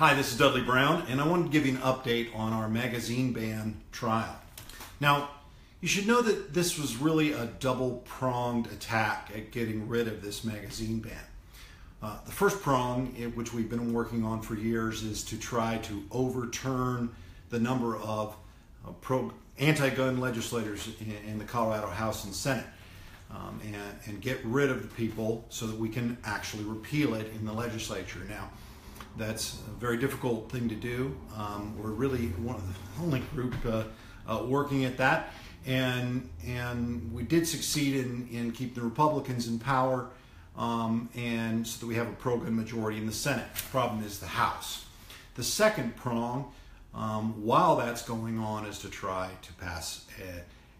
Hi, this is Dudley Brown, and I wanted to give you an update on our magazine ban trial. Now, you should know that this was really a double-pronged attack at getting rid of this magazine ban. The first prong, which we've been working on for years, is to try to overturn the number of anti-gun legislators in the Colorado House and Senate and get rid of the people so that we can actually repeal it in the legislature. Now, that's a very difficult thing to do. We're really one of the only group working at that, and we did succeed in keeping the Republicans in power, and so that we have a pro-gun majority in the Senate. The problem is the House. The second prong, while that's going on, is to try to pass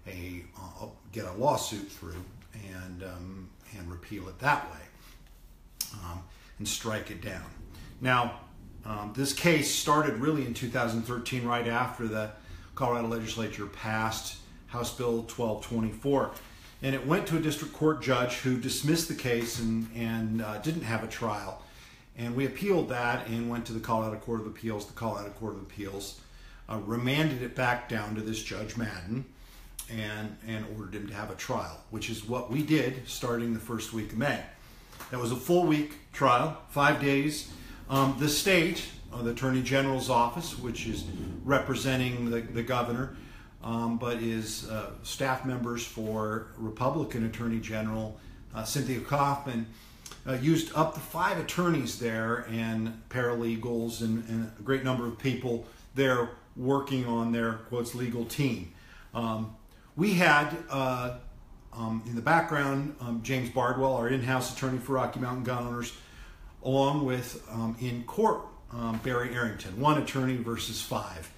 get a lawsuit through and repeal it that way, and strike it down. Now, this case started really in 2013, right after the Colorado legislature passed House Bill 1224. And it went to a district court judge who dismissed the case and didn't have a trial. And we appealed that and went to the Colorado Court of Appeals. The Colorado Court of Appeals remanded it back down to this Judge Madden and ordered him to have a trial, which is what we did starting the first week of May. That was a full week trial, 5 days. The state, the Attorney General's office, which is representing the governor, but is staff members for Republican Attorney General Cynthia Coffman, used up to 5 attorneys there and paralegals and a great number of people there working on their, quotes, legal team. We had, in the background, James Bardwell, our in-house attorney for Rocky Mountain gun owners, along with, in court, Barry Arrington, 1 attorney versus 5.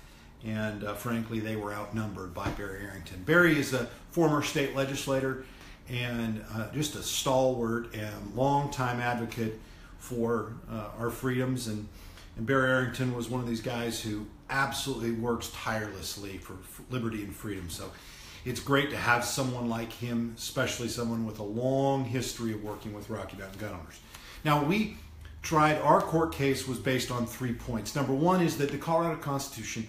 And frankly, they were outnumbered by Barry Arrington. Barry is a former state legislator and just a stalwart and longtime advocate for our freedoms. And Barry Arrington was one of these guys who absolutely works tirelessly for liberty and freedom. So it's great to have someone like him, especially someone with a long history of working with Rocky Mountain gun owners. Now, our court case was based on 3 points. Number one is that the Colorado Constitution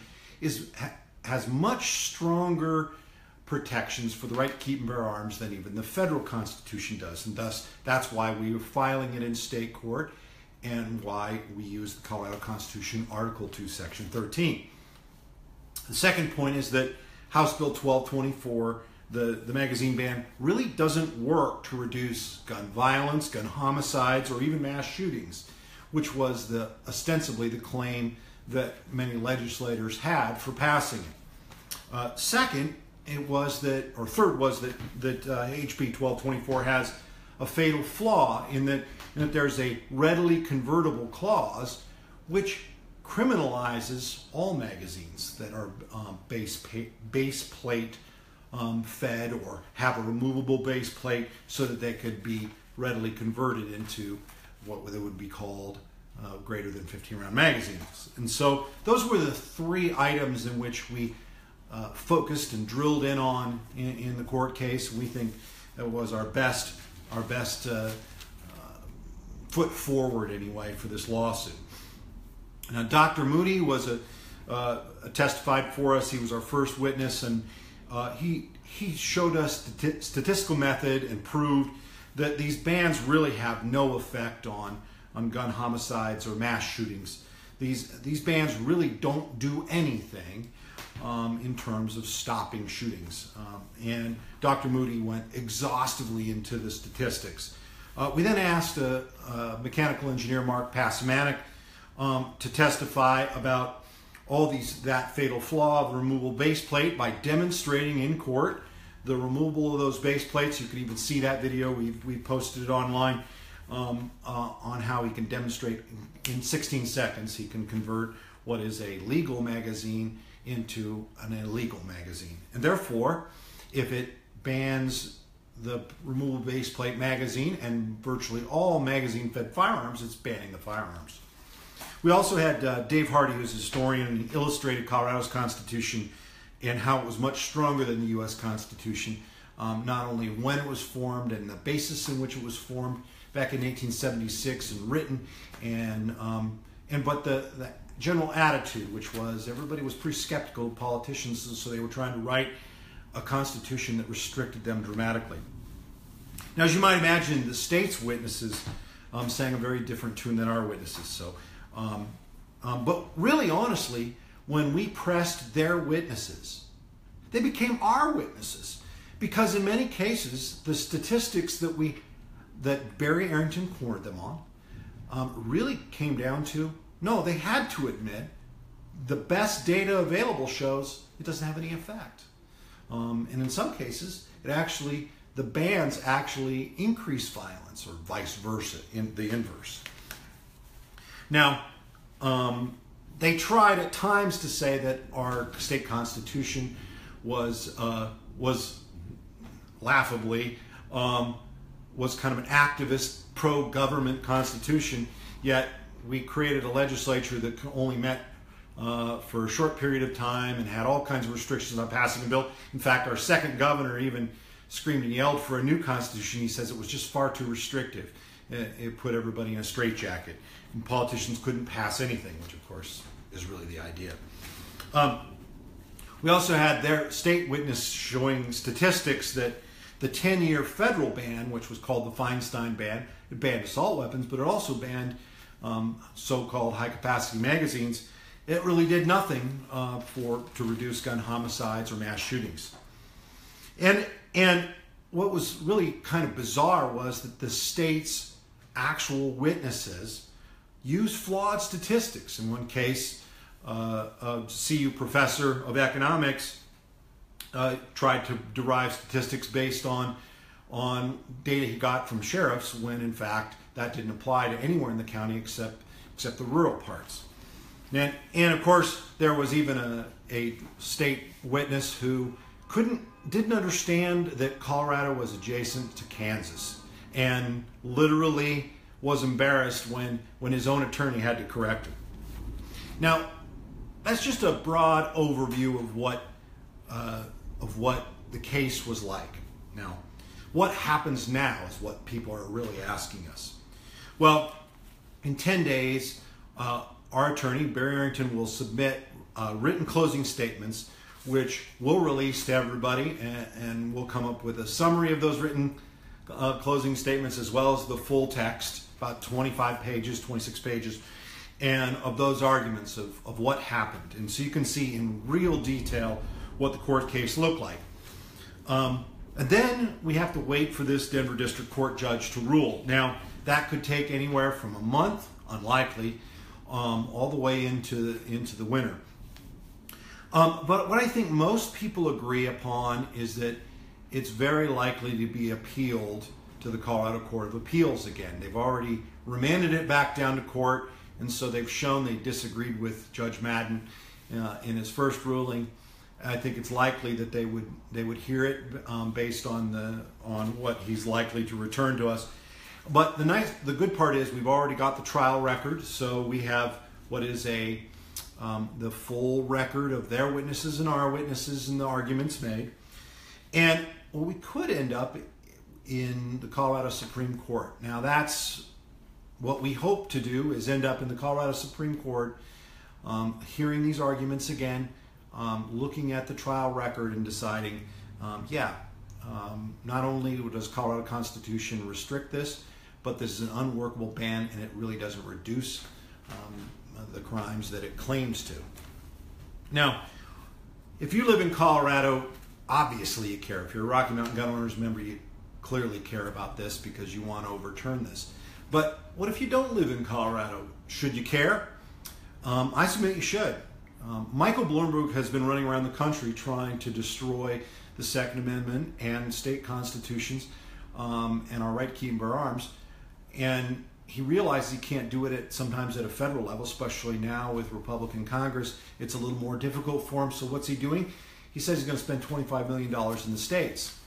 has much stronger protections for the right to keep and bear arms than even the federal Constitution does, and thus that's why we were filing it in state court and why we use the Colorado Constitution, Article 2, Section 13. The second point is that House Bill 1224, the magazine ban, really doesn't work to reduce gun violence, gun homicides, or even mass shootings, which was ostensibly the claim that many legislators had for passing it. Second, third was that HB 1224 has a fatal flaw in that there's a readily convertible clause which criminalizes all magazines that are base plate fed or have a removable base plate so that they could be readily converted into what they would be called greater than 15 round magazines. And so those were the 3 items in which we focused and drilled in on in the court case. We think that was our best foot forward anyway for this lawsuit. Now, Dr. Moody was testified for us. He was our first witness, and he showed us the statistical method and proved that these bans really have no effect on gun homicides or mass shootings. These bans really don't do anything in terms of stopping shootings. And Dr. Moody went exhaustively into the statistics. We then asked mechanical engineer Mark Pasamanik to testify about that fatal flaw of the removable base plate by demonstrating in court the removal of those base plates. You can even see that video. We posted it online on how he can demonstrate in 16 seconds he can convert what is a legal magazine into an illegal magazine. And therefore, if it bans the removable base plate magazine and virtually all magazine-fed firearms, it's banning the firearms. We also had Dave Hardy, who's a historian, and he illustrated Colorado's Constitution and how it was much stronger than the U.S. Constitution, not only when it was formed and the basis in which it was formed back in 1876 and written, and But the general attitude, which was everybody was pretty skeptical of politicians, so they were trying to write a constitution that restricted them dramatically. Now, as you might imagine, the state's witnesses sang a very different tune than our witnesses. So, but really, honestly, when we pressed their witnesses, they became our witnesses, because in many cases, the statistics that Barry Arrington cornered them on really came down to, no, they had to admit the best data available shows it doesn't have any effect. And in some cases, the bans actually increase violence, or vice versa, in the inverse. Now, they tried at times to say that our state constitution was laughably was kind of an activist, pro-government constitution, yet we created a legislature that only met for a short period of time and had all kinds of restrictions on passing a bill. In fact, our second governor even screamed and yelled for a new constitution. He says it was just far too restrictive. It put everybody in a straitjacket, and politicians couldn't pass anything, which of course is really the idea. We also had their state witness showing statistics that the 10-year federal ban, which was called the Feinstein ban, it banned assault weapons, but it also banned so-called high-capacity magazines. It really did nothing to reduce gun homicides or mass shootings. And what was really kind of bizarre was that the state's actual witnesses used flawed statistics. In one case, a CU professor of economics tried to derive statistics based on data he got from sheriffs, when in fact that didn't apply to anywhere in the county except the rural parts. And of course, there was even a state witness who didn't understand that Colorado was adjacent to Kansas, and literally was embarrassed when his own attorney had to correct him. Now, that's just a broad overview of what the case was like. Now, what happens now is what people are really asking us. Well, in 10 days, our attorney, Barry Arrington, will submit written closing statements, which we'll release to everybody, and we'll come up with a summary of those written closing statements, as well as the full text, about 25 pages, 26 pages, and of those arguments of what happened. And so you can see in real detail what the court case looked like. And then we have to wait for this Denver District Court judge to rule. Now, that could take anywhere from a month, unlikely, all the way into the winter. But what I think most people agree upon is that it's very likely to be appealed to the Colorado Court of Appeals again. They've already remanded it back down to court, and so they've shown they disagreed with Judge Madden in his first ruling. I think it's likely that they would hear it based on what he's likely to return to us. But the good part is we've already got the trial record, so we have what is the full record of their witnesses and our witnesses and the arguments made. And we could end up in the Colorado Supreme Court. Now, that's what we hope to do, is end up in the Colorado Supreme Court, hearing these arguments again, looking at the trial record and deciding, not only does Colorado Constitution restrict this, but this is an unworkable ban, and it really doesn't reduce the crimes that it claims to. Now, if you live in Colorado, obviously you care. If you're a Rocky Mountain Gun Owners member, you clearly care about this because you want to overturn this. But what if you don't live in Colorado? Should you care? I submit you should. Michael Bloomberg has been running around the country trying to destroy the Second Amendment and state constitutions and our right to keep and bear arms. And he realizes he can't do it sometimes at a federal level, especially now with Republican Congress. It's a little more difficult for him. So what's he doing? He says he's going to spend $25 million in the states,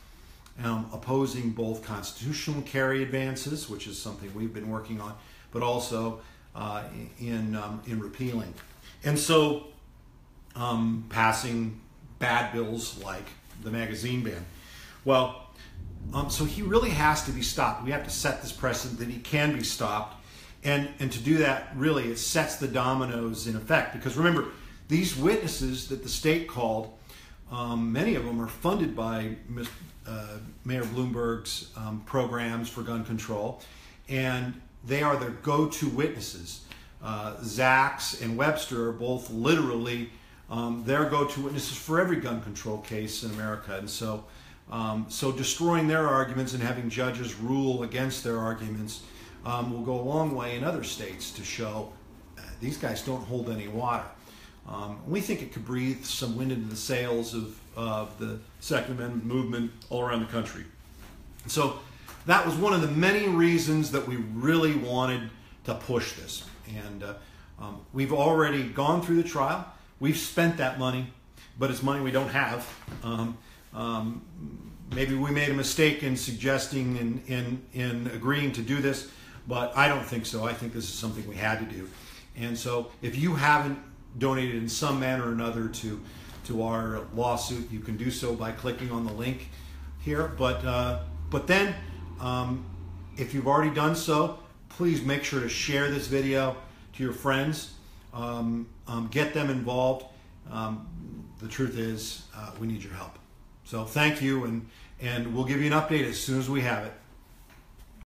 opposing both constitutional carry advances, which is something we've been working on, but also in repealing. And so passing bad bills like the magazine ban. Well, so he really has to be stopped. We have to set this precedent that he can be stopped. And to do that, really, it sets the dominoes in effect. Because remember, these witnesses that the state called, many of them are funded by Mayor Bloomberg's programs for gun control, and they are their go-to witnesses. Zaks and Webster are both literally their go-to witnesses for every gun control case in America. And so destroying their arguments and having judges rule against their arguments will go a long way in other states to show these guys don't hold any water. We think it could breathe some wind into the sails of the Second Amendment movement all around the country. So that was one of the many reasons that we really wanted to push this. And we've already gone through the trial. We've spent that money, but it's money we don't have. Maybe we made a mistake in suggesting in agreeing to do this, but I don't think so. I think this is something we had to do. And so if you haven't donated in some manner or another to our lawsuit, you can do so by clicking on the link here. But then, if you've already done so, please make sure to share this video to your friends. Get them involved. The truth is, we need your help. So thank you, and we'll give you an update as soon as we have it.